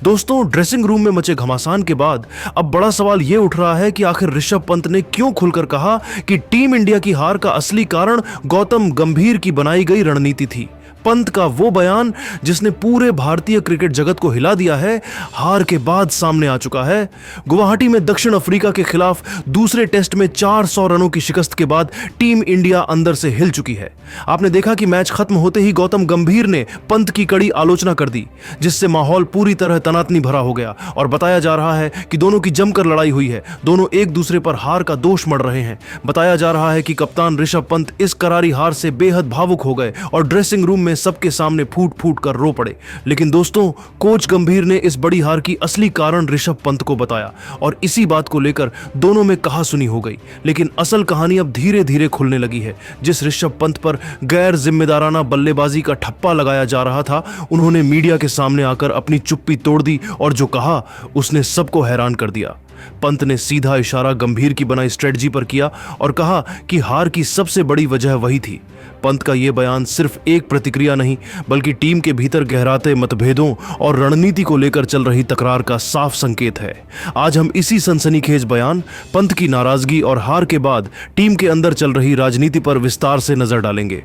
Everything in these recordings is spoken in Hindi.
दोस्तों, ड्रेसिंग रूम में मचे घमासान के बाद अब बड़ा सवाल ये उठ रहा है कि आखिर ऋषभ पंत ने क्यों खुलकर कहा कि टीम इंडिया की हार का असली कारण गौतम गंभीर की बनाई गई रणनीति थी। पंत का वो बयान जिसने पूरे भारतीय क्रिकेट जगत को हिला दिया है, हार के बाद सामने आ चुका है। गुवाहाटी में दक्षिण अफ्रीका के खिलाफ दूसरे टेस्ट में 400 रनों की शिकस्त के बाद टीम इंडिया अंदर से हिल चुकी है। आपने देखा कि मैच खत्म होते ही गौतम गंभीर ने पंत की कड़ी आलोचना कर दी, जिससे माहौल पूरी तरह तनातनी भरा हो गया और बताया जा रहा है कि दोनों की जमकर लड़ाई हुई है। दोनों एक दूसरे पर हार का दोष मढ़ रहे हैं। बताया जा रहा है कि कप्तान ऋषभ पंत इस करारी हार से बेहद भावुक हो गए और ड्रेसिंग रूम में सबके सामने फूट फूट कर रो पड़े। लेकिन दोस्तों, कोच गंभीर ने इस बड़ी हार की असली कारण ऋषभ पंत को बताया और इसी बात को लेकर दोनों में कहासुनी हो गई। लेकिन असल कहानी अब धीरे धीरे खुलने लगी है। जिस ऋषभ पंत पर गैर जिम्मेदाराना बल्लेबाजी का ठप्पा लगाया जा रहा था, उन्होंने मीडिया के सामने आकर अपनी चुप्पी तोड़ दी और जो कहा उसने सबको हैरान कर दिया। पंत ने सीधा इशारा गंभीर की बनाई स्ट्रेटजी पर किया और कहा कि हार की सबसे बड़ी वजह वही थी। पंत का यह बयान सिर्फ एक प्रतिक्रिया नहीं, बल्कि टीम के भीतर गहराते मतभेदों और रणनीति को लेकर चल रही तकरार का साफ संकेत है। आज हम इसी सनसनीखेज बयान, पंत की नाराजगी और हार के बाद टीम के अंदर चल रही राजनीति पर विस्तार से नजर डालेंगे।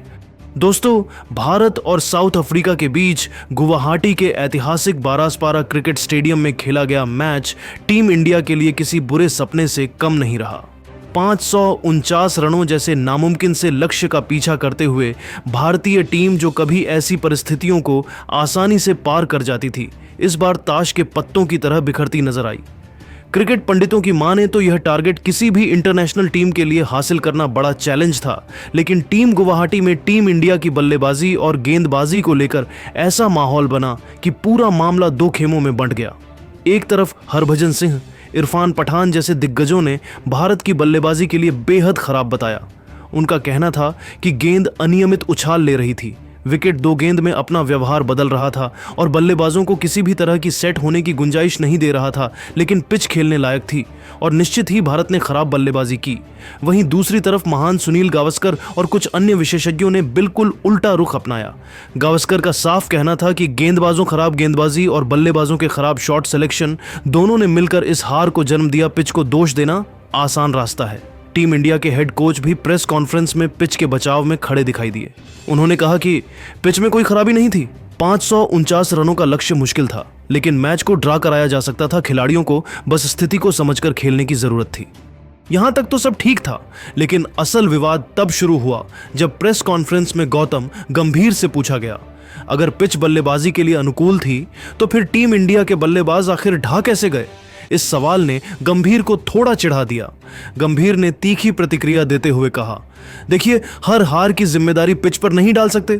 दोस्तों, भारत और साउथ अफ्रीका के बीच गुवाहाटी के ऐतिहासिक बारासपारा क्रिकेट स्टेडियम में खेला गया मैच टीम इंडिया के लिए किसी बुरे सपने से कम नहीं रहा। 549 रनों जैसे नामुमकिन से लक्ष्य का पीछा करते हुए भारतीय टीम, जो कभी ऐसी परिस्थितियों को आसानी से पार कर जाती थी, इस बार ताश के पत्तों की तरह बिखरती नजर आई। क्रिकेट पंडितों की माने तो यह टारगेट किसी भी इंटरनेशनल टीम के लिए हासिल करना बड़ा चैलेंज था। लेकिन टीम गुवाहाटी में टीम इंडिया की बल्लेबाजी और गेंदबाजी को लेकर ऐसा माहौल बना कि पूरा मामला दो खेमों में बंट गया। एक तरफ हरभजन सिंह, इरफान पठान जैसे दिग्गजों ने भारत की बल्लेबाजी के लिए बेहद खराब बताया। उनका कहना था कि गेंद अनियमित उछाल ले रही थी, विकेट दो गेंद में अपना व्यवहार बदल रहा था और बल्लेबाजों को किसी भी तरह की सेट होने की गुंजाइश नहीं दे रहा था। लेकिन पिच खेलने लायक थी और निश्चित ही भारत ने खराब बल्लेबाजी की। वहीं दूसरी तरफ महान सुनील गावस्कर और कुछ अन्य विशेषज्ञों ने बिल्कुल उल्टा रुख अपनाया। गावस्कर का साफ कहना था कि गेंदबाजों खराब गेंदबाजी और बल्लेबाजों के खराब शॉट सिलेक्शन दोनों ने मिलकर इस हार को जन्म दिया। पिच को दोष देना आसान रास्ता है। टीम इंडिया के हेड कोच भी प्रेस कॉन्फ्रेंस में पिच के बचाव में खड़े दिखाई दिए। उन्होंने कहा कि पिच में कोई खराबी नहीं थी। 549 रनों का लक्ष्य मुश्किल था, लेकिन मैच को ड्रा कराया जा सकता था। खिलाड़ियों को बस स्थिति को समझकर खेलने की जरूरत थी। यहां तक तो सब ठीक था, लेकिन असल विवाद तब शुरू हुआ जब प्रेस कॉन्फ्रेंस में गौतम गंभीर से पूछा गया, अगर पिच बल्लेबाजी के लिए अनुकूल थी तो फिर टीम इंडिया के बल्लेबाज आखिर ढा कैसे गए? इस सवाल ने गंभीर को थोड़ा चिढ़ा दिया। गंभीर ने तीखी प्रतिक्रिया देते हुए कहा, देखिए, हर हार की जिम्मेदारी पिच पर नहीं डाल सकते।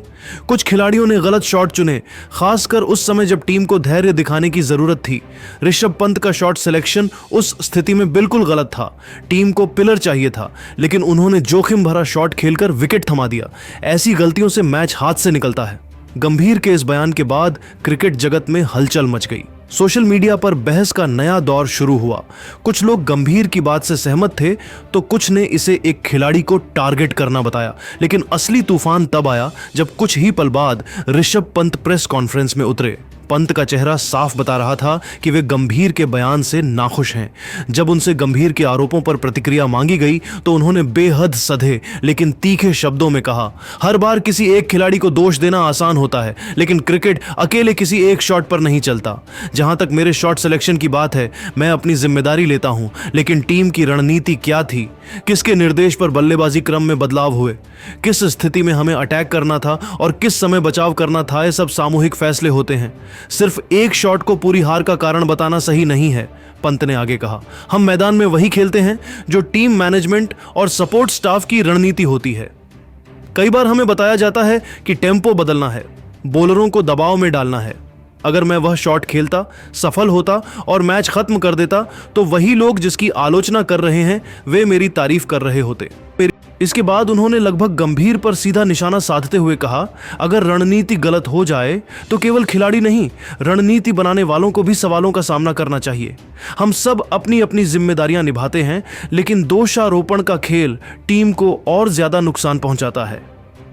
कुछ खिलाड़ियों ने गलत शॉट चुने, खासकर उस समय जब टीम को धैर्य दिखाने की जरूरत थी। ऋषभ पंत का शॉट सिलेक्शन उस स्थिति में बिल्कुल गलत था। टीम को पिलर चाहिए था, लेकिन उन्होंने जोखिम भरा शॉट खेलकर विकेट थमा दिया। ऐसी गलतियों से मैच हाथ से निकलता है। गंभीर के इस बयान के बाद क्रिकेट जगत में हलचल मच गई। सोशल मीडिया पर बहस का नया दौर शुरू हुआ। कुछ लोग गंभीर की बात से सहमत थे, तो कुछ ने इसे एक खिलाड़ी को टारगेट करना बताया। लेकिन असली तूफान तब आया जब कुछ ही पल बाद ऋषभ पंत प्रेस कॉन्फ्रेंस में उतरे। पंत का चेहरा साफ बता रहा था कि वे गंभीर के बयान से नाखुश हैं। जब उनसे गंभीर के आरोपों पर प्रतिक्रिया मांगी गई तो उन्होंने बेहद सधे लेकिन तीखे शब्दों में कहा, हर बार किसी एक खिलाड़ी को दोष देना आसान होता है, लेकिन क्रिकेट अकेले किसी एक शॉट पर नहीं चलता। जहां तक मेरे शॉट सिलेक्शन की बात है, मैं अपनी जिम्मेदारी लेता हूं, लेकिन टीम की रणनीति क्या थी, किसके निर्देश पर बल्लेबाजी क्रम में बदलाव हुए, किस स्थिति में हमें अटैक करना था और किस समय बचाव करना था, ये सब सामूहिक फैसले होते हैं। सिर्फ एक शॉट को पूरी हार का कारण बताना सही नहीं है। पंत ने आगे कहा, हम मैदान में वही खेलते हैं जो टीम मैनेजमेंट और सपोर्ट स्टाफ की रणनीति होती है। कई बार हमें बताया जाता है कि टेम्पो बदलना है, बॉलरों को दबाव में डालना है। अगर मैं वह शॉट खेलता, सफल होता और मैच खत्म कर देता, तो वही लोग जिसकी आलोचना कर रहे हैं वे मेरी तारीफ कर रहे होते। इसके बाद उन्होंने लगभग गंभीर पर सीधा निशाना साधते हुए कहा, अगर रणनीति गलत हो जाए तो केवल खिलाड़ी नहीं, रणनीति बनाने वालों को भी सवालों का सामना करना चाहिए। हम सब अपनी अपनी जिम्मेदारियां निभाते हैं, लेकिन दोषारोपण का खेल टीम को और ज्यादा नुकसान पहुंचाता है।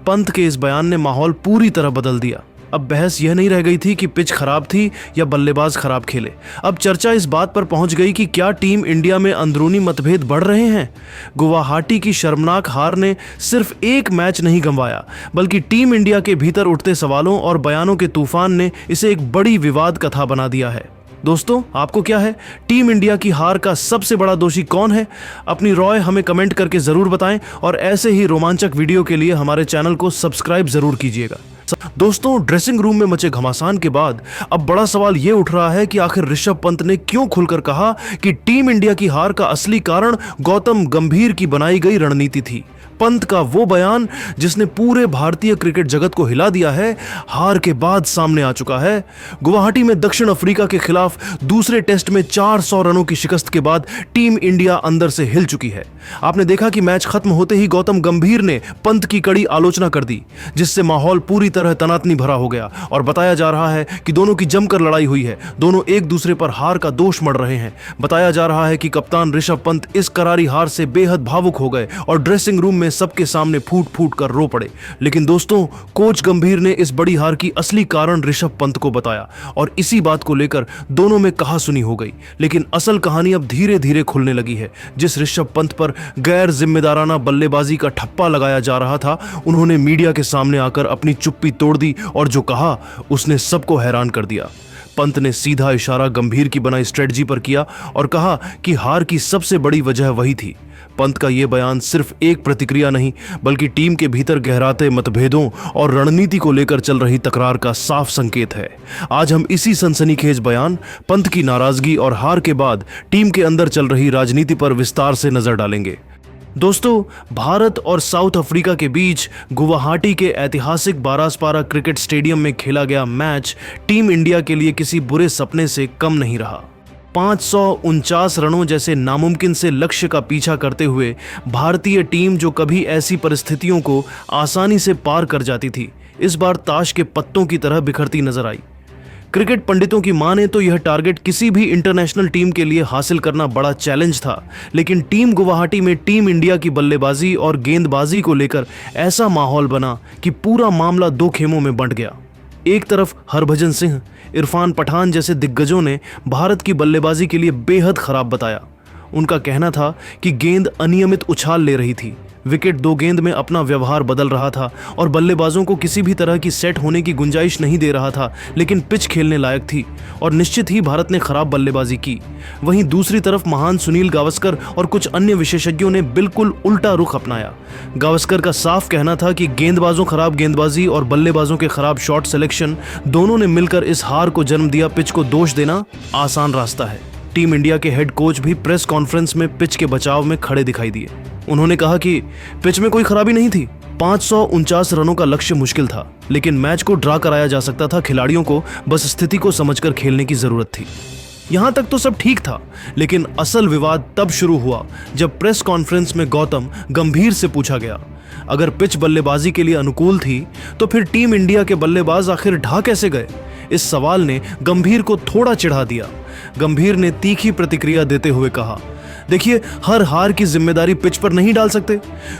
पंत के इस बयान ने माहौल पूरी तरह बदल दिया। अब बहस यह नहीं रह गई थी कि पिच खराब थी या बल्लेबाज खराब खेले। अब चर्चा इस बात पर पहुंच गई कि क्या टीम इंडिया में अंदरूनी मतभेद बढ़ रहे हैं। गुवाहाटी की शर्मनाक हार ने सिर्फ एक मैच नहीं गंवाया, बल्कि टीम इंडिया के भीतर उठते सवालों और बयानों के तूफान ने इसे एक बड़ी विवाद कथा बना दिया है। दोस्तों, आपको क्या है, टीम इंडिया की हार का सबसे बड़ा दोषी कौन है? अपनी राय हमें कमेंट करके जरूर बताएं और ऐसे ही रोमांचक वीडियो के लिए हमारे चैनल को सब्सक्राइब जरूर कीजिएगा। दोस्तों, ड्रेसिंग रूम में मचे घमासान के बाद अब बड़ा सवाल यह उठ रहा है कि आखिर ऋषभ पंत ने क्यों खुलकर कहा कि टीम इंडिया की हार का असली कारण गौतम गंभीर की बनाई गई रणनीति थी। पंत का वो बयान जिसने पूरे भारतीय क्रिकेट जगत को हिला दिया है, हार के बाद सामने आ चुका है। गुवाहाटी में दक्षिण अफ्रीका के खिलाफ दूसरे टेस्ट में 400 रनों की शिकस्त के बाद टीम इंडिया अंदर से हिल चुकी है। आपने देखा कि मैच खत्म होते ही गौतम गंभीर ने पंत की कड़ी आलोचना कर दी, जिससे माहौल पूरी तरह तनातनी भरा हो गया और बताया जा रहा है कि दोनों की जमकर लड़ाई हुई है। दोनों एक दूसरे पर हार का दोष मढ़ रहे हैं। बताया जा रहा है कि कप्तान ऋषभ पंत इस करारी हार से बेहद भावुक हो गए और ड्रेसिंग रूम में सबके सामने फूट फूट कर रो पड़े। लेकिन दोस्तों, कोच गंभीर ने इस बड़ी हार की असली कारण ऋषभ पंत को बताया और इसी बात को लेकर दोनों में कहासुनी हो गई। लेकिन असल कहानी अब धीरे धीरे खुलने लगी है। जिस ऋषभ पंत पर गैर जिम्मेदाराना बल्लेबाजी का ठप्पा लगाया जा रहा था, उन्होंने मीडिया के सामने आकर अपनी चुप्पी तोड़ दी और जो कहा उसने सबको हैरान कर दिया। पंत ने सीधा इशारा गंभीर की बनाई स्ट्रेटजी पर किया और कहा कि हार की सबसे बड़ी वजह वही थी। पंत का यह बयान सिर्फ एक प्रतिक्रिया नहीं, बल्कि टीम के भीतर गहराते मतभेदों और रणनीति को लेकर चल रही तकरार का साफ संकेत है। आज हम इसी सनसनीखेज बयान, पंत की नाराजगी और हार के बाद टीम के अंदर चल रही राजनीति पर विस्तार से नजर डालेंगे। दोस्तों, भारत और साउथ अफ्रीका के बीच गुवाहाटी के ऐतिहासिक बारासपारा क्रिकेट स्टेडियम में खेला गया मैच टीम इंडिया के लिए किसी बुरे सपने से कम नहीं रहा। 549 रनों जैसे नामुमकिन से लक्ष्य का पीछा करते हुए भारतीय टीम, जो कभी ऐसी परिस्थितियों को आसानी से पार कर जाती थी, इस बार ताश के पत्तों की तरह बिखरती नजर आई। क्रिकेट पंडितों की माने तो यह टारगेट किसी भी इंटरनेशनल टीम के लिए हासिल करना बड़ा चैलेंज था, लेकिन टीम गुवाहाटी में टीम इंडिया की बल्लेबाजी और गेंदबाजी को लेकर ऐसा माहौल बना कि पूरा मामला दो खेमों में बंट गया। एक तरफ हरभजन सिंह, इरफान पठान जैसे दिग्गजों ने भारत की बल्लेबाजी के लिए बेहद खराब बताया। उनका कहना था कि गेंद अनियमित उछाल ले रही थी, विकेट दो गेंद में अपना व्यवहार बदल रहा था और बल्लेबाजों को किसी भी तरह की सेट होने की गुंजाइश नहीं दे रहा था, लेकिन पिच खेलने लायक थी और निश्चित ही भारत ने खराब बल्लेबाजी की। वहीं दूसरी तरफ महान सुनील गावस्कर और कुछ अन्य विशेषज्ञों ने बिल्कुल उल्टा रुख अपनाया। गावस्कर का साफ कहना था कि गेंदबाजों खराब गेंदबाजी और बल्लेबाजों के खराब शॉट सिलेक्शन दोनों ने मिलकर इस हार को जन्म दिया। पिच को दोष देना आसान रास्ता है। टीम इंडिया के हेड कोच भी प्रेस कॉन्फ्रेंस में पिच के बचाव में खड़े दिखाई दिए। उन्होंने कहा कि पिच में कोई खराबी नहीं थी, 549 रनों का लक्ष्य मुश्किल था, लेकिन मैच को ड्रा कराया जा सकता था। खिलाड़ियों को बस स्थिति को समझकर खेलने की जरूरत थी। यहां तक तो सब ठीक था, लेकिन असल विवाद तब शुरू हुआ जब प्रेस कॉन्फ्रेंस में गौतम गंभीर से पूछा गया, अगर पिच बल्लेबाजी के लिए अनुकूल थी तो फिर टीम इंडिया के बल्लेबाज आखिर ढा कैसे गए? इस सवाल ने गंभीर को थोड़ा चिढ़ा दिया। गंभीर ने तीखी प्रतिक्रिया देते हुए कहा, देखिए, हर हार की जिम्मेदारी पिच पर नहीं डाल सकते।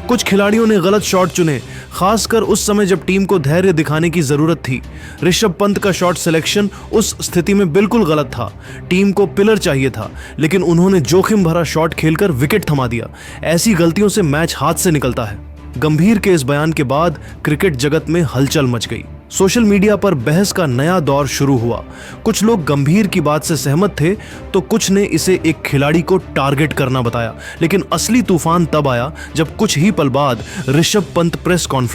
कुछ खिलाड़ियों ने गलत शॉट चुने, खासकर उस समय जब टीम को धैर्य दिखाने की जरूरत थी। ऋषभ पंत का शॉट सिलेक्शन उस स्थिति में बिल्कुल गलत था। टीम को पिलर चाहिए था, लेकिन उन्होंने जोखिम भरा शॉट खेलकर विकेट थमा दिया। ऐसी गलतियों से मैच हाथ से निकलता है। गंभीर के इस बयान के बाद क्रिकेट जगत में हलचल मच गई। सोशल मीडिया पर बहस का नया दौर शुरू हुआ। कुछ लोग गंभीर की बात से सहमत थे, तो कुछ ने इसे एक खिलाड़ी को टारगेट करना बताया। लेकिन असली तूफान तब आया जब कुछ ही पल बाद ऋषभ पंत प्रेस कॉन्फ्रेंस